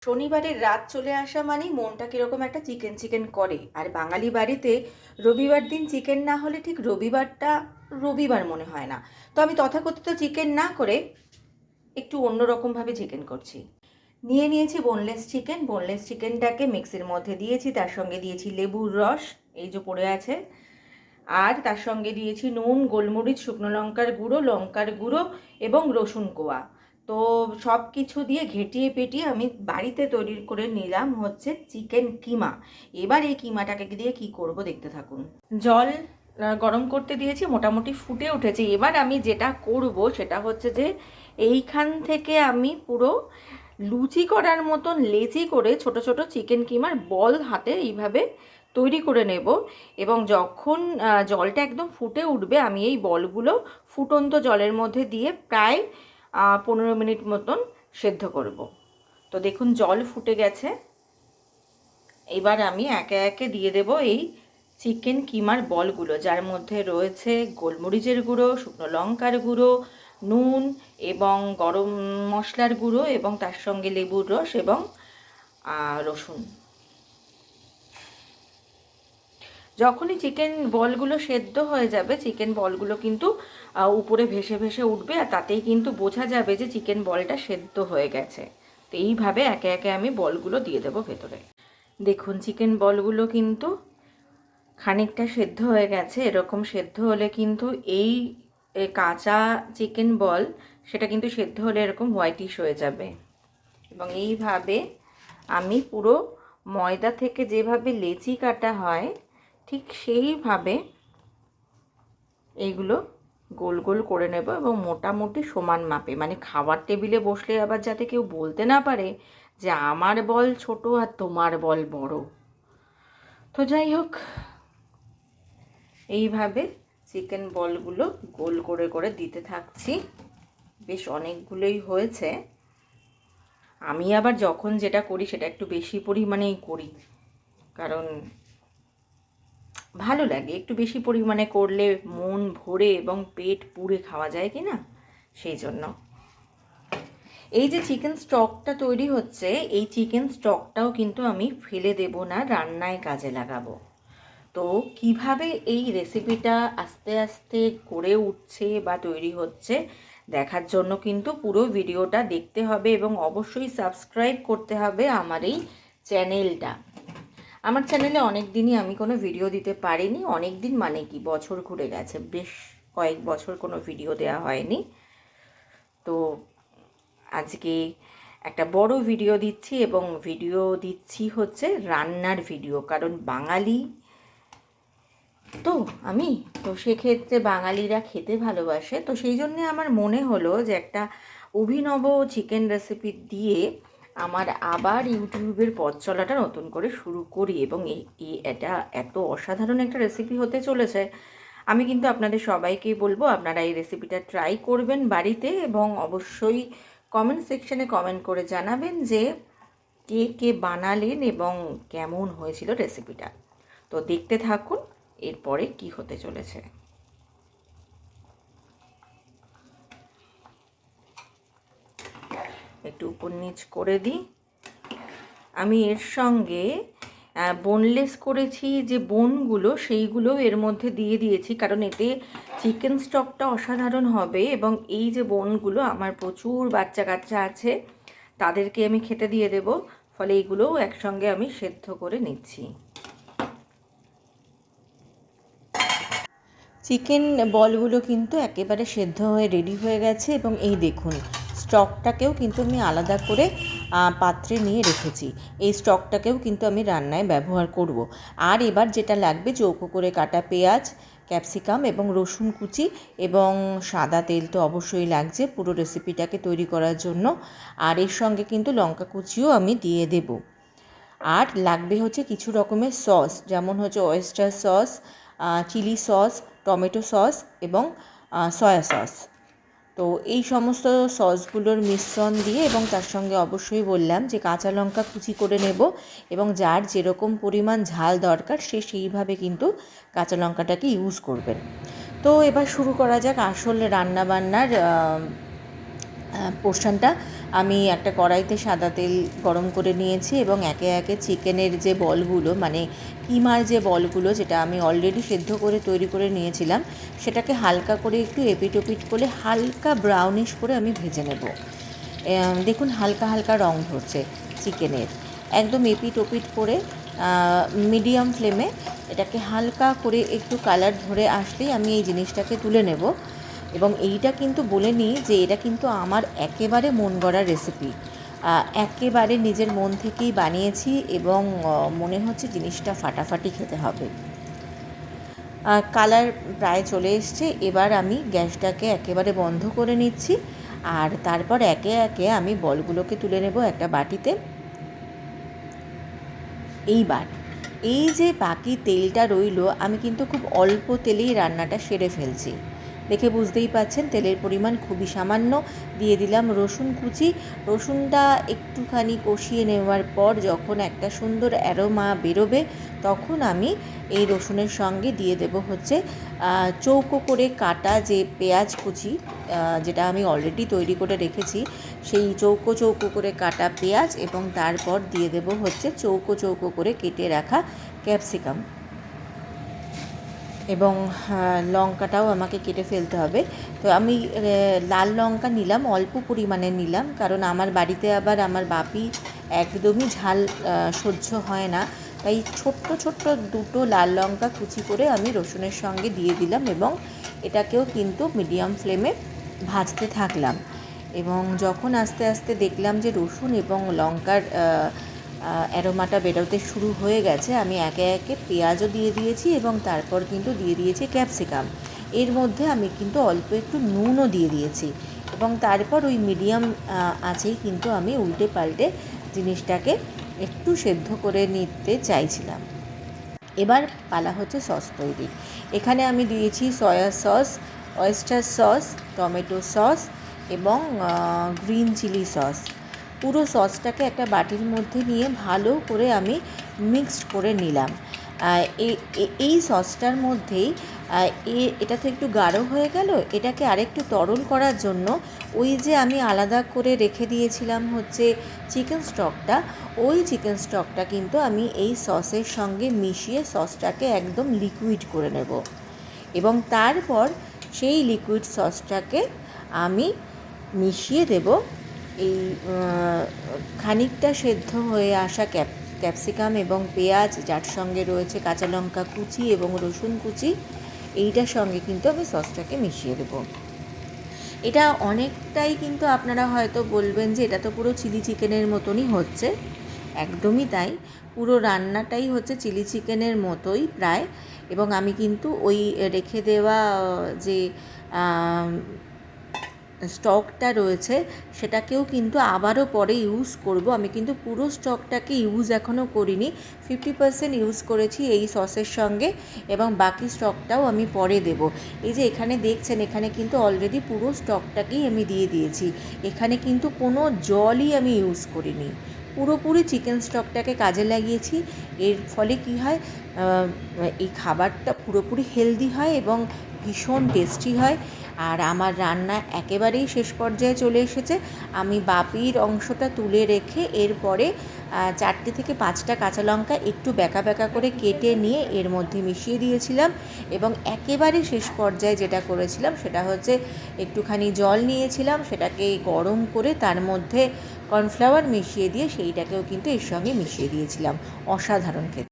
শনিবারের রাত চলে আসা মানেই মনটা কীরকম একটা চিকেন চিকেন করে। আর বাঙালি বাড়িতে রবিবার দিন চিকেন না হলে ঠিক রবিবারটা রবিবার মনে হয় না। তো আমি তথাকথিত চিকেন না করে একটু অন্যরকমভাবে চিকেন করছি। নিয়েছি বোনলেস চিকেনটাকে মিক্সির মধ্যে দিয়েছি, তার সঙ্গে দিয়েছি লেবুর রস, এই যে পড়ে আছে, আর তার সঙ্গে দিয়েছি নুন, গোলমরিচ, শুকনো লঙ্কার গুঁড়ো এবং রসুন কোয়া। তো সব কিছু দিয়ে ঘেটিয়ে পেটিয়ে আমি বাড়িতে তৈরি করে নিলাম হচ্ছে চিকেন কিমা। এবার এই কিমাটাকে দিয়ে কি করব দেখতে থাকুন। জল গরম করতে দিয়েছি, মোটামুটি ফুটে উঠেছে। এবার আমি যেটা করব সেটা হচ্ছে যে এইখান থেকে আমি পুরো লুচি করার মতন লেচি করে ছোট ছোট চিকেন কিমার বল হাতে এইভাবে তৈরি করে নেব। এবং যখন জলটা একদম ফুটে উঠবে আমি এই বলগুলো ফুটন্ত জলের মধ্যে দিয়ে প্রায় 15 মিনিট মতন সেদ্ধ করব। তো দেখুন জল ফুটে গেছে। এবার আমি একে একে দিয়ে দেব এই চিকেন কিমার বলগুলো, যার মধ্যে রয়েছে গোলমরিচের গুঁড়ো, শুকনো লঙ্কার গুঁড়ো, নুন এবং গরম মশলার গুঁড়ো এবং তার সঙ্গে লেবুর রস এবং রসুন। যখনই চিকেন বলগুলো সেদ্ধ হয়ে যাবে, চিকেন বলগুলো কিন্তু উপরে ভেসে ভেসে উঠবে, আর তাতেই কিন্তু বোঝা যাবে যে চিকেন বলটা সেদ্ধ হয়ে গেছে। তো এইভাবে একে একে আমি বলগুলো দিয়ে দেবো ভেতরে। দেখুন চিকেন বলগুলো কিন্তু খানিকটা সেদ্ধ হয়ে গেছে। এরকম সেদ্ধ হলে কিন্তু এই কাঁচা চিকেন বল সেটা কিন্তু সেদ্ধ হলে এরকম হোয়াইটিশ হয়ে যাবে। এবং এইভাবে আমি পুরো ময়দা থেকে যেভাবে লেচি কাটা হয় ঠিক সেইভাবে এইগুলো গোল গোল করে নেব এবং মোটামুটি সমান মাপে, মানে খাবার টেবিলে বসলে আবার যাতে কেউ বলতে না পারে যে আমার বল ছোট আর তোমার বল বড়। তো যাই হোক, এইভাবে চিকেন বলগুলো গোল করে করে দিতে থাকছি। বেশ অনেকগুলোই হয়েছে। আমি আবার যখন যেটা করি সেটা একটু বেশি পরিমাণেই করি, কারণ ভালো লাগে। একটু বেশি পরিমাণে করলে মন ভরে এবং পেট পুড়ে খাওয়া যায় কি না, সেই জন্য। এই যে চিকেন স্টকটা তৈরি হচ্ছে, এই চিকেন স্টকটাও কিন্তু আমি ফেলে দেব না, রান্নায় কাজে লাগাবো। তো কিভাবে এই রেসিপিটা আস্তে আস্তে গড়ে উঠছে বা তৈরি হচ্ছে দেখার জন্য কিন্তু পুরো ভিডিওটা দেখতে হবে এবং অবশ্যই সাবস্ক্রাইব করতে হবে আমার এই চ্যানেলটা। আমার চ্যানেলে অনেক দিনই আমি কোনো ভিডিও দিতে পারিনি। অনেক দিন মানে কি, বছর ঘুরে গেছে, বেশ কয়েক বছর কোনো ভিডিও দেওয়া হয়নি। তো আজকে একটা বড় ভিডিও দিচ্ছি, এবং ভিডিও দিচ্ছি হচ্ছে রান্নার ভিডিও, কারণ বাঙালি তো আমি, তো সেক্ষেত্রে বাঙালিরা খেতে ভালোবাসে। তো সেই জন্যে আমার মনে হলো যে একটা অভিনব চিকেন রেসিপি দিয়ে আমার আবার ইউটিউবের পথ চলাটা নতুন করে শুরু করি। এবং এটা এত অসাধারণ একটা রেসিপি হতে চলেছে। আমি কিন্তু আপনাদের সবাইকেই বলবো আপনারা এই রেসিপিটা ট্রাই করবেন বাড়িতে, এবং অবশ্যই কমেন্ট সেকশনে কমেন্ট করে জানাবেন যে কে কে বানালেন এবং কেমন হয়েছিল রেসিপিটা। তো দেখতে থাকুন এরপরে কি হতে চলেছে। একটু উপর নিচ করে দিই। আমি এর সঙ্গে বোনলেস করেছি যে বোনগুলো, সেইগুলোও এর মধ্যে দিয়ে দিয়েছি, কারণ এতে চিকেন স্টকটা অসাধারণ হবে। এবং এই যে বোনগুলো, আমার প্রচুর বাচ্চা কাচ্চা আছে, তাদেরকে আমি খেতে দিয়ে দেব, ফলে এইগুলোও একসঙ্গে আমি সেদ্ধ করে নিচ্ছি। চিকেন বলগুলো কিন্তু একেবারে সেদ্ধ হয়ে রেডি হয়ে গেছে, এবং এই দেখুন স্টকটাকেও কিন্তু আমি আলাদা করে পাত্রে নিয়ে রেখেছি। এই স্টকটাকেও কিন্তু আমি রান্নায় ব্যবহার করব। আর এবার যেটা লাগবে, চৌকো করে কাটা পেঁয়াজ, ক্যাপসিকাম এবং রসুন কুচি এবং সাদা তেল তো অবশ্যই লাগছে পুরো রেসিপিটাকে তৈরি করার জন্য। আর এর সঙ্গে কিন্তু লঙ্কা কুচিও আমি দিয়ে দেব। আর লাগবে হচ্ছে কিছু রকমের সস, যেমন হচ্ছে oyster sauce, chili sauce, tomato sauce এবং সয়া সস। তো এই সমস্ত সসগুলোর মিশ্রণ দিয়ে, এবং তার সঙ্গে অবশ্যই বললাম যে কাঁচা লঙ্কা কুচি করে নেব, এবং যার যেরকম পরিমাণ ঝাল দরকার সে সেইভাবে কিন্তু কাঁচা লঙ্কাটাকে ইউজ করবেন। তো এবার শুরু করা যাক আসল রান্নাবান্নার পোর্শনটা আমি একটা কড়াইতে সাদা তেল গরম করে নিয়েছি এবং একে একে চিকেনের যে বলগুলো মানে কিমার যে বলগুলো যেটা আমি অলরেডি সেদ্ধ করে তৈরি করে নিয়েছিলাম সেটাকে হালকা করে একটু এপিট ওপিট করে হালকা ব্রাউনিশ করে আমি ভেজে নেব। দেখুন হালকা হালকা রং ধরছে চিকেনের, একদম এপিট ওপিট করে মিডিয়াম ফ্লেমে এটাকে হালকা করে একটু কালার ধরে আসলেই আমি এই জিনিসটাকে তুলে নেব। এবং এইটা কিন্তু বলে নিই যে এটা কিন্তু আমার একেবারে মন গড়া রেসিপি, একেবারে নিজের মন থেকেই বানিয়েছি এবং মনে হচ্ছে জিনিসটা ফাটাফাটি খেতে হবে। কালার প্রায় চলে এসছে, এবার আমি গ্যাসটাকে একেবারে বন্ধ করে নিচ্ছি আর তারপর একে একে আমি বলগুলোকে তুলে নেব একটা বাটিতে। এইবার এই যে বাকি তেলটা রইলো আমি কিন্তু খুব অল্প তেলেই রান্নাটা সেরে ফেলছি, দেখে বুঝতেই পাচ্ছেন তেলের পরিমাণ খুবই সামান্য। দিয়ে দিলাম রসুন কুচি, রসুনটা একটুখানি কষিয়ে নেওয়ার পর যখন একটা সুন্দর অ্যারোমা বেরোবে তখন আমি এই রসুনের সঙ্গে দিয়ে দেব হচ্ছে চৌকো করে কাটা যে পেঁয়াজ কুচি, যেটা আমি অলরেডি তৈরি করে রেখেছি সেই চৌকো চৌকো করে কাটা পেঁয়াজ, এবং তারপর দিয়ে দেব হচ্ছে চৌকো চৌকো করে কেটে রাখা ক্যাপসিকাম, এবং লঙ্কাটাও আমাকে কেটে ফেলতে হবে। তো আমি লাল লঙ্কা নিলাম, অল্প পরিমাণে নিলাম, কারণ আমার বাড়িতে আবার আমার বাপি একদমই ঝাল সহ্য হয় না, তাই ছোট্ট ছোট্ট দুটো লাল লঙ্কা কুচি করে আমি রসুনের সঙ্গে দিয়ে দিলাম এবং এটাকেও কিন্তু মিডিয়াম ফ্লেমে ভাজতে থাকলাম। এবং যখন আস্তে আস্তে দেখলাম যে রসুন এবং লঙ্কার অ্যারোমাটা বেরোতে শুরু হয়ে গেছে আমি একে একে পেঁয়াজও দিয়ে দিয়েছি এবং তারপর কিন্তু দিয়ে দিয়েছি ক্যাপসিকাম। এর মধ্যে আমি কিন্তু অল্প একটু নুনও দিয়ে দিয়েছি এবং তারপর ওই মিডিয়াম আঁচেই কিন্তু আমি উল্টে পাল্টে জিনিসটাকে একটু সেদ্ধ করে নিতে চাইছিলাম। এবার পালা হচ্ছে সস তৈরি। এখানে আমি দিয়েছি soya sauce, oyster sauce, tomato sauce এবং গ্রিন চিলি সস। পুরো সসটাকে একটা বাটির মধ্যে নিয়ে ভালো করে আমি মিক্সড করে নিলাম। এই সসটার মধ্যেই এটা তো একটু গাঢ় হয়ে গেল, এটাকে আরেকটু তরল করার জন্য ওই যে আমি আলাদা করে রেখে দিয়েছিলাম হচ্ছে চিকেন স্টকটা, ওই চিকেন স্টকটা কিন্তু আমি এই সসের সঙ্গে মিশিয়ে সসটাকে একদম লিকুইড করে নেব এবং তারপর সেই লিকুইড সসটাকে আমি মিশিয়ে দেব এই খানিকটা সেদ্ধ হয়ে আসা ক্যাপসিকাম এবং পেঁয়াজ, যার সঙ্গে রয়েছে কাঁচা লঙ্কা কুচি এবং রসুন কুচি, এইটার সঙ্গে কিন্তু আমি সসটাকে মিশিয়ে দেব। এটা অনেকটাই কিন্তু আপনারা হয়তো বলবেন যে এটা তো পুরো চিলি চিকেনের মতনই হচ্ছে, একদমই তাই, পুরো রান্নাটাই হচ্ছে চিলি চিকেনের মতোই প্রায়। এবং আমি কিন্তু ওই রেখে দেওয়া যে স্টকটা রয়েছে সেটাকেও কিন্তু আবারও পরে ইউজ করব। আমি কিন্তু পুরো স্টকটাকে ইউজ এখনও করিনি, 50% ইউজ করেছি এই সসের সঙ্গে এবং বাকি স্টকটাও আমি পরে দেব। এই যে এখানে দেখছেন এখানে কিন্তু অলরেডি পুরো স্টকটাকেই আমি দিয়ে দিয়েছি, এখানে কিন্তু কোনো জলই আমি ইউজ করিনি, পুরোপুরি চিকেন স্টকটাকে কাজে লাগিয়েছি। এর ফলে কি হয়, এই খাবারটা পুরোপুরি হেলদি হয় এবং ভীষণ টেস্টি হয়। আর আমার রান্না একেবারেই শেষ পর্যায়ে চলে এসেছে। আমি বাপির অংশটা তুলে রেখে এরপরে 4 থেকে 5টা কাঁচা লঙ্কা একটু ব্যাকা ব্যাকা করে কেটে নিয়ে এর মধ্যে মিশিয়ে দিয়েছিলাম এবং একেবারে শেষ পর্যায়ে যেটা করেছিলাম সেটা হচ্ছে একটুখানি জল নিয়েছিলাম, সেটাকে গরম করে তার মধ্যে কর্নফ্লাওয়ার মিশিয়ে দিয়ে সেইটাকেও কিন্তু এর সঙ্গে মিশিয়ে দিয়েছিলাম। অসাধারণ খেতে।